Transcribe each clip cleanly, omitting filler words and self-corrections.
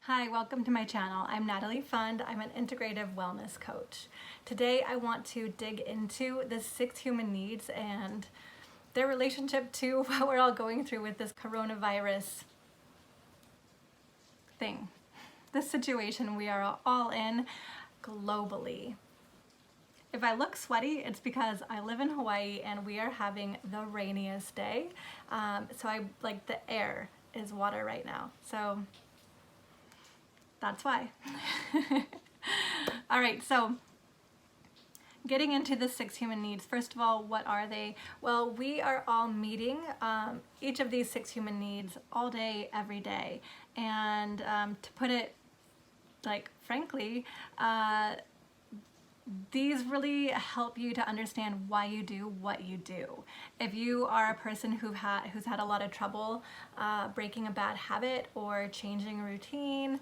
Hi, welcome to my channel. I'm Natalie Pfund. I'm an integrative wellness coach. Today I want to dig into the 6 human needs and their relationship to what we're all going through with this coronavirus thing. This situation we are all in globally. If I look sweaty, it's because I live in Hawaii and we are having the rainiest day. So the air is water right now. So that's why. All right, so getting into the 6 human needs. First of all, what are they? Well, we are all meeting each of these 6 human needs all day, every day. And to put it frankly, these really help you to understand why you do what you do. If you are a person who's had a lot of trouble breaking a bad habit or changing a routine,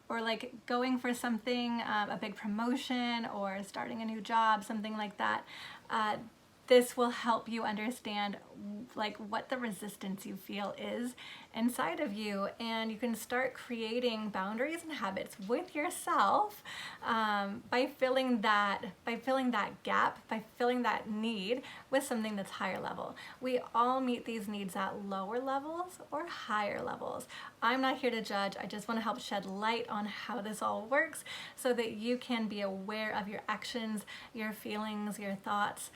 or going for something, a big promotion or starting a new job, something like that, this will help you understand what the resistance you feel is inside of you, and you can start creating boundaries and habits with yourself by filling that gap, by filling that need with something that's higher level. We all meet these needs at lower levels or higher levels. I'm not here to judge. I just want to help shed light on how this all works so that you can be aware of your actions, your feelings, your thoughts,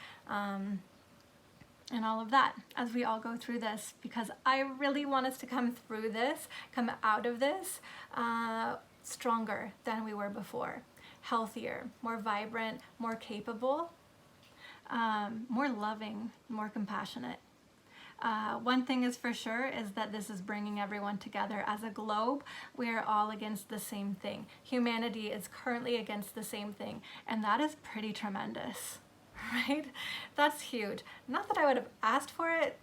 and all of that as we all go through this, because I really want us to come out of this stronger than we were before, healthier, more vibrant, more capable, more loving, more compassionate. One thing is for sure is that this is bringing everyone together. As a globe, we are all against the same thing. Humanity is currently against the same thing, and that is pretty tremendous. Right? That's huge. Not that I would have asked for it.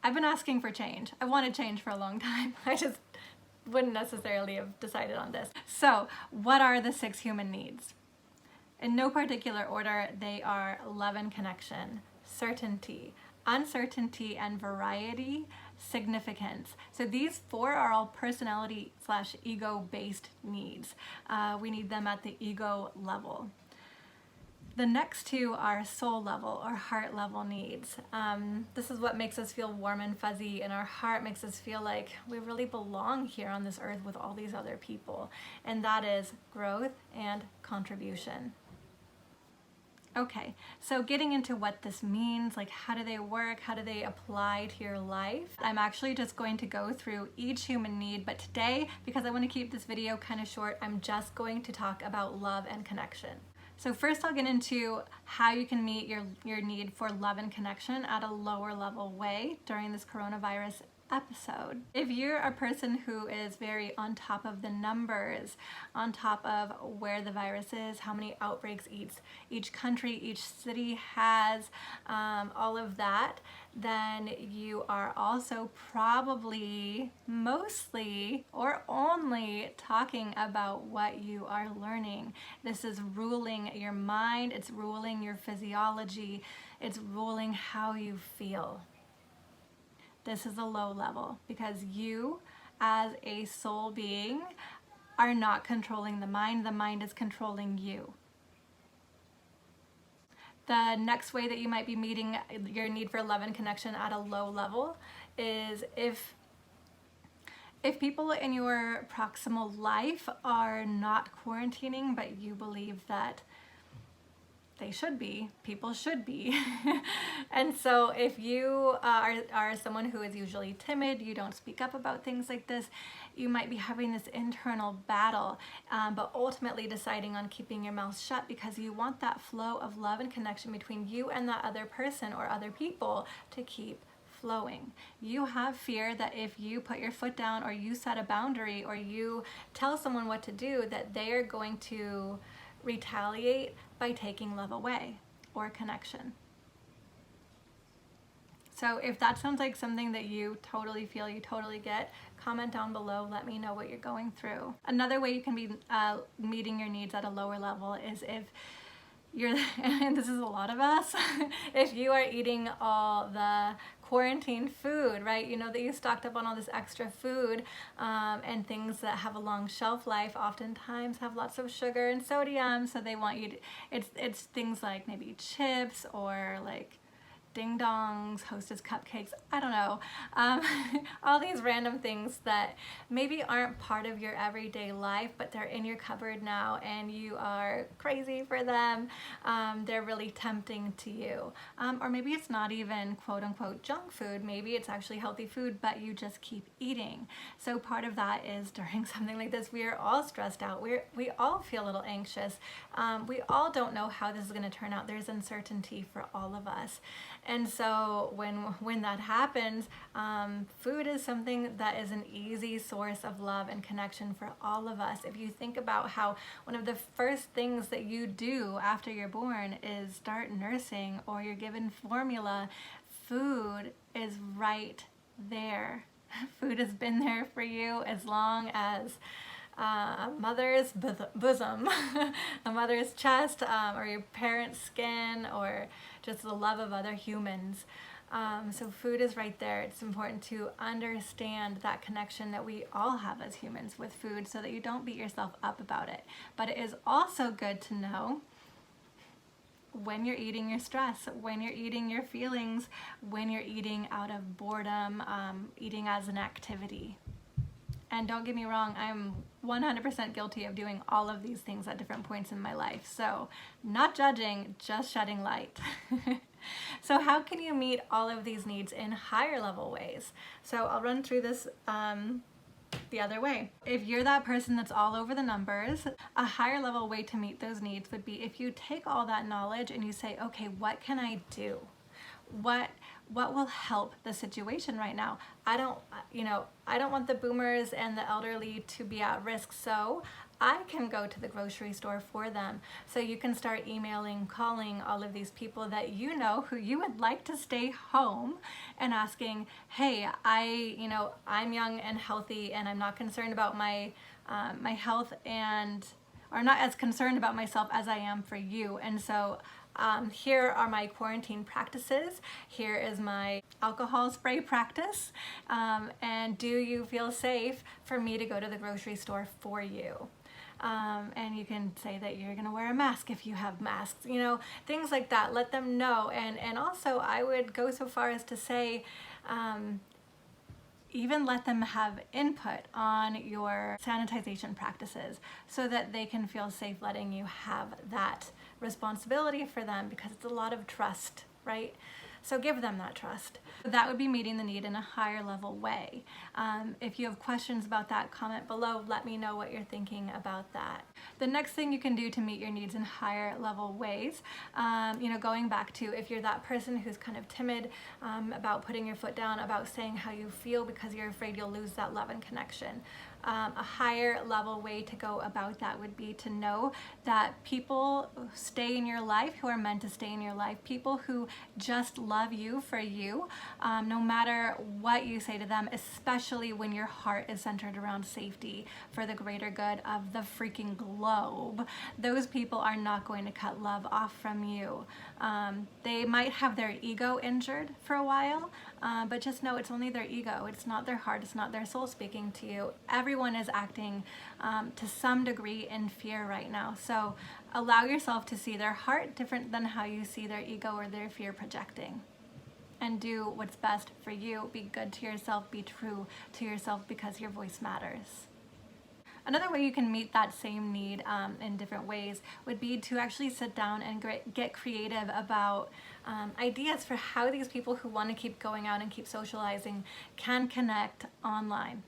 I've been asking for change. I wanted change for a long time. I just wouldn't necessarily have decided on this. So, what are the 6 human needs? In no particular order, they are love and connection, certainty, uncertainty and variety, significance. So these 4 are all personality/ego-based needs. We need them at the ego level. The next 2 are soul level or heart level needs. This is what makes us feel warm and fuzzy in our heart, makes us feel like we really belong here on this earth with all these other people. And that is growth and contribution. Okay, so getting into what this means, how do they work, how do they apply to your life? I'm actually just going to go through each human need, but today, because I want to keep this video kind of short, I'm just going to talk about love and connection. So first I'll get into how you can meet your need for love and connection at a lower level way during this coronavirus episode. If you're a person who is very on top of the numbers, on top of where the virus is, how many outbreaks each country, each city has, all of that, then you are also probably mostly or only talking about what you are learning. This is ruling your mind, it's ruling your physiology, it's ruling how you feel. This is a low level because you, as a soul being, are not controlling the mind is controlling you. The next way that you might be meeting your need for love and connection at a low level is if people in your proximal life are not quarantining, but you believe that they should be, people should be. And so if you are someone who is usually timid, you don't speak up about things like this, you might be having this internal battle, but ultimately deciding on keeping your mouth shut because you want that flow of love and connection between you and that other person or other people to keep flowing. You have fear that if you put your foot down or you set a boundary or you tell someone what to do, that they are going to retaliate by taking love away or connection. So if that sounds like something that you totally feel, you totally get, comment down below, let me know what you're going through. Another way you can be meeting your needs at a lower level is if you're, and this is a lot of us, if you are eating all the quarantine food, right? You know that you stocked up on all this extra food, and things that have a long shelf life oftentimes have lots of sugar and sodium, so they want you to, it's things like maybe chips or like ding dongs, Hostess cupcakes, I don't know, all these random things that maybe aren't part of your everyday life, but they're in your cupboard now and you are crazy for them. They're really tempting to you. Or maybe it's not even quote unquote junk food, maybe it's actually healthy food, but you just keep eating. So part of that is during something like this, we are all stressed out. We all feel a little anxious. We all don't know how this is going to turn out. There's uncertainty for all of us. And so when that happens, food is something that is an easy source of love and connection for all of us. If you think about how one of the first things that you do after you're born is start nursing or you're given formula, food is right there. Food has been there for you as long as a mother's bosom, a mother's chest, or your parents' skin, or just the love of other humans. So food is right there. It's important to understand that connection that we all have as humans with food so that you don't beat yourself up about it. But it is also good to know when you're eating your stress, when you're eating your feelings, when you're eating out of boredom, eating as an activity. And don't get me wrong, I'm 100% guilty of doing all of these things at different points in my life. So not judging, just shedding light. So how can you meet all of these needs in higher level ways? So I'll run through this the other way. If you're that person that's all over the numbers, a higher level way to meet those needs would be if you take all that knowledge and you say, okay, what can I do? What will help the situation right now? I don't want the boomers and the elderly to be at risk, so I can go to the grocery store for them. So you can start emailing, calling all of these people that you know who you would like to stay home and asking, hey, I'm young and healthy and I'm not concerned about my health or not as concerned about myself as I am for you. And so here are my quarantine practices. Here is my alcohol spray practice. And do you feel safe for me to go to the grocery store for you? And you can say that you're gonna wear a mask if you have masks, things like that. Let them know. And also I would go so far as to say, even let them have input on your sanitization practices so that they can feel safe letting you have that responsibility for them, because it's a lot of trust, right? So give them that trust. That would be meeting the need in a higher level way. If you have questions about that, comment below. Let me know what you're thinking about that. The next thing you can do to meet your needs in higher level ways, going back to if you're that person who's kind of timid about putting your foot down, about saying how you feel because you're afraid you'll lose that love and connection. A higher level way to go about that would be to know that people stay in your life who are meant to stay in your life, people who just love you for you, no matter what you say to them, especially when your heart is centered around safety for the greater good of the freaking globe. Those people are not going to cut love off from you. They might have their ego injured for a while, but just know it's only their ego. It's not their heart. It's not their soul speaking to you. Everyone is acting to some degree in fear right now. So allow yourself to see their heart different than how you see their ego or their fear projecting. And do what's best for you. Be good to yourself. Be true to yourself, because your voice matters. Another way you can meet that same need in different ways would be to actually sit down and get creative about ideas for how these people who want to keep going out and keep socializing can connect online.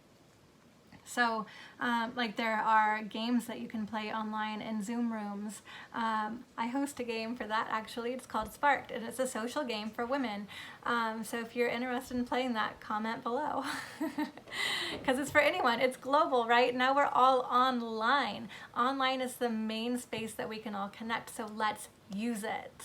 So there are games that you can play online in Zoom rooms. I host a game for that, actually. It's called Sparked, and it's a social game for women. So if you're interested in playing that, comment below. Because it's for anyone. It's global, right? Now we're all online. Online is the main space that we can all connect, so let's use it.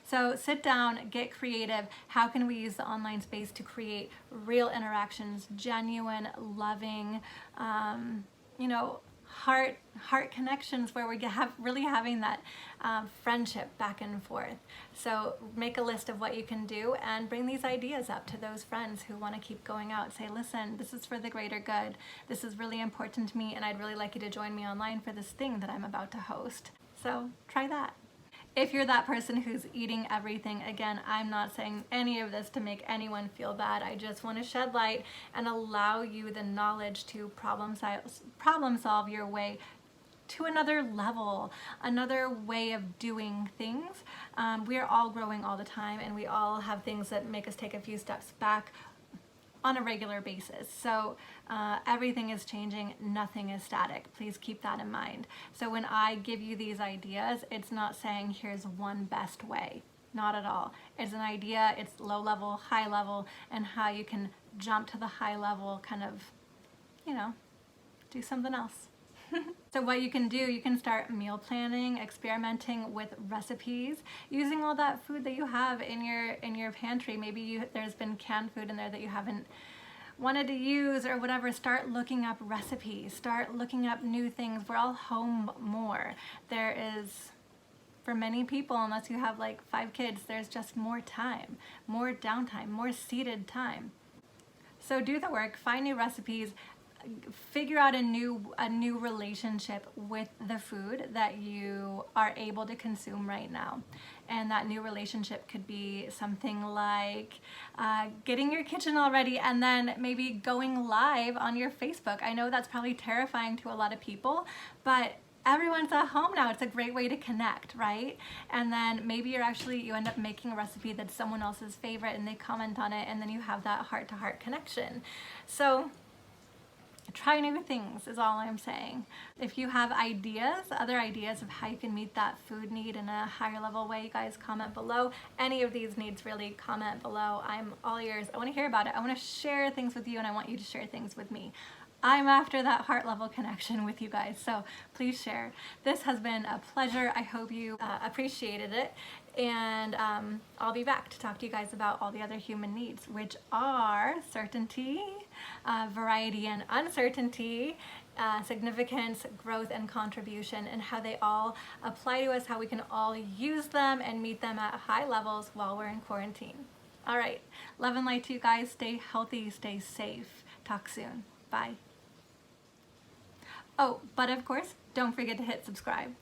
So sit down, get creative. How can we use the online space to create real interactions, genuine, loving, heart connections where we really having that friendship back and forth. So make a list of what you can do and bring these ideas up to those friends who want to keep going out. Say, listen, this is for the greater good. This is really important to me, and I'd really like you to join me online for this thing that I'm about to host. So try that. If you're that person who's eating everything, again, I'm not saying any of this to make anyone feel bad. I just want to shed light and allow you the knowledge to problem solve your way to another level, another way of doing things. We are all growing all the time, and we all have things that make us take a few steps back on a regular basis. So everything is changing, nothing is static. Please keep that in mind. So when I give you these ideas, it's not saying here's one best way. Not at all. It's an idea, it's low level, high level, and how you can jump to the high level, kind of, you know, do something else. So what you can do, you can start meal planning, experimenting with recipes, using all that food that you have in your pantry. Maybe there's been canned food in there that you haven't wanted to use or whatever. Start looking up recipes, start looking up new things. We're all home more. There is, for many people, unless you have like 5 kids, there's just more time, more downtime, more seated time. So do the work, find new recipes, figure out a new relationship with the food that you are able to consume right now. And that new relationship could be something like getting your kitchen all ready and then maybe going live on your Facebook. I know that's probably terrifying to a lot of people, but everyone's at home now. It's a great way to connect, right? And then maybe you end up making a recipe that's someone else's favorite and they comment on it, and then you have that heart-to-heart connection. So try new things is all I'm saying. If you have ideas, other ideas of how you can meet that food need in a higher level way, you guys comment below. Any of these needs, really, comment below. I'm all ears. I want to hear about it. I want to share things with you, and I want you to share things with me. I'm after that heart level connection with you guys, so please share. This has been a pleasure. I hope you appreciated it, and I'll be back to talk to you guys about all the other human needs, which are certainty, variety and uncertainty, significance, growth, and contribution, and how they all apply to us, how we can all use them and meet them at high levels while we're in quarantine. All right, love and light to you guys. Stay healthy, stay safe. Talk soon. Bye. Oh, but of course, don't forget to hit subscribe.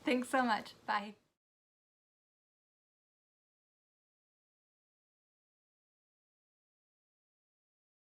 Thanks so much. Bye.